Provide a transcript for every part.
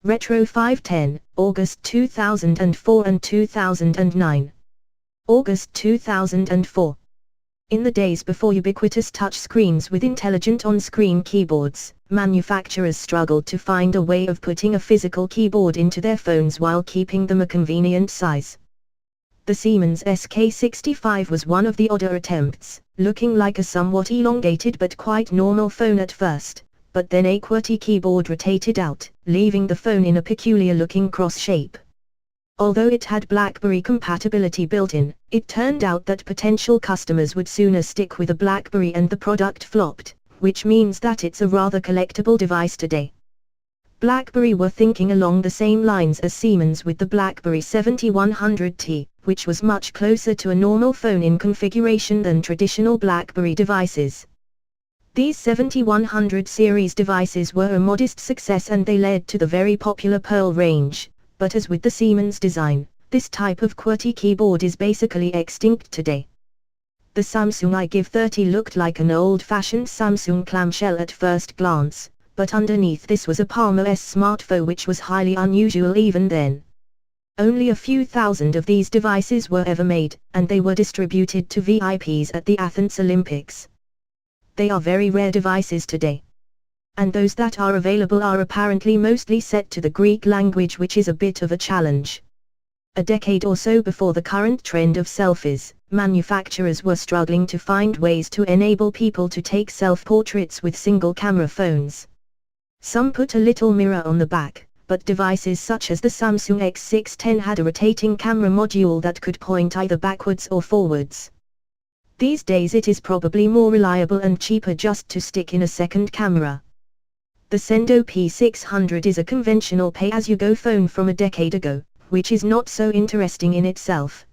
Retro 510, August 2004 and 2009. August 2004. In the days before ubiquitous touchscreens with intelligent on-screen keyboards, manufacturers struggled to find a way of putting a physical keyboard into their phones while keeping them a convenient size. The Siemens SK65 was one of the odder attempts, looking like a somewhat elongated but quite normal phone at first, but then a QWERTY keyboard rotated out, leaving the phone in a peculiar-looking cross shape. Although it had BlackBerry compatibility built in, it turned out that potential customers would sooner stick with a BlackBerry and the product flopped, which means that it's a rather collectible device today. BlackBerry were thinking along the same lines as Siemens with the BlackBerry 7100T, which was much closer to a normal phone in configuration than traditional BlackBerry devices. These 7100 series devices were a modest success and they led to the very popular Pearl range. But as with the Siemens design, this type of QWERTY keyboard is basically extinct today. The Samsung iGive30 looked like an old-fashioned Samsung clamshell at first glance, but underneath this was a Palm OS smartphone which was highly unusual even then. Only a few thousand of these devices were ever made, and they were distributed to VIPs at the Athens Olympics. They are very rare devices today. And those that are available are apparently mostly set to the Greek language, which is a bit of a challenge. A decade or so before the current trend of selfies, manufacturers were struggling to find ways to enable people to take self-portraits with single-camera phones. Some put a little mirror on the back, but devices such as the Samsung X610 had a rotating camera module that could point either backwards or forwards. These days it is probably more reliable and cheaper just to stick in a second camera. The Sendo P600 is a conventional pay-as-you-go phone from a decade ago, which is not so interesting in itself.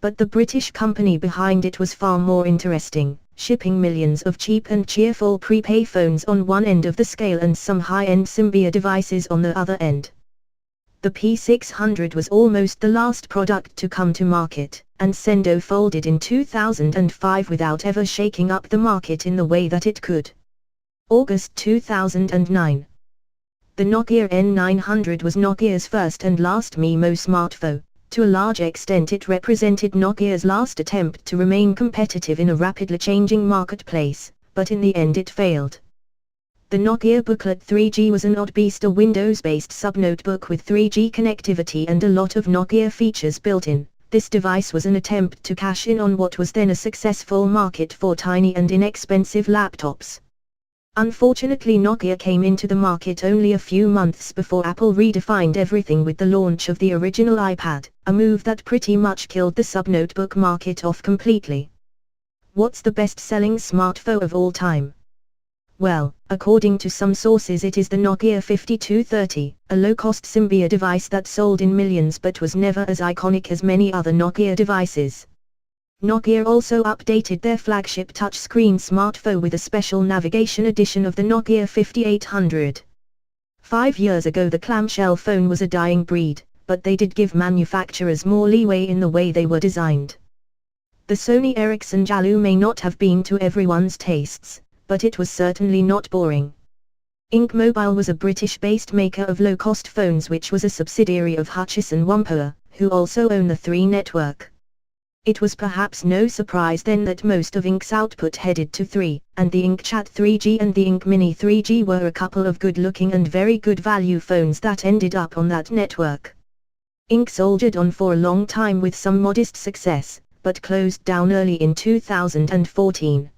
But the British company behind it was far more interesting, shipping millions of cheap and cheerful prepay phones on one end of the scale and some high-end Symbian devices on the other end. The P600 was almost the last product to come to market, and Sendo folded in 2005 without ever shaking up the market in the way that it could. August 2009. The Nokia N900 was Nokia's first and last MIMO smartphone. To a large extent it represented Nokia's last attempt to remain competitive in a rapidly changing marketplace, but in the end it failed. The Nokia Booklet 3G was an odd beast, a Windows-based sub-notebook with 3G connectivity and a lot of Nokia features built in. This device was an attempt to cash in on what was then a successful market for tiny and inexpensive laptops. Unfortunately, Nokia came into the market only a few months before Apple redefined everything with the launch of the original iPad, a move that pretty much killed the sub-notebook market off completely. What's the best-selling smartphone of all time? Well, according to some sources it is the Nokia 5230, a low-cost Symbian device that sold in millions but was never as iconic as many other Nokia devices. Nokia also updated their flagship touchscreen smartphone with a special navigation edition of the Nokia 5800. 5 years ago the clamshell phone was a dying breed, but they did give manufacturers more leeway in the way they were designed. The Sony Ericsson Yalu may not have been to everyone's tastes, but it was certainly not boring. Ink Mobile was a British-based maker of low-cost phones which was a subsidiary of Hutchison Whampoa, who also own the 3 network. It was perhaps no surprise then that most of Ink's output headed to 3, and the InkChat 3G and the Ink Mini 3G were a couple of good-looking and very good value phones that ended up on that network. Ink soldiered on for a long time with some modest success, but closed down early in 2014.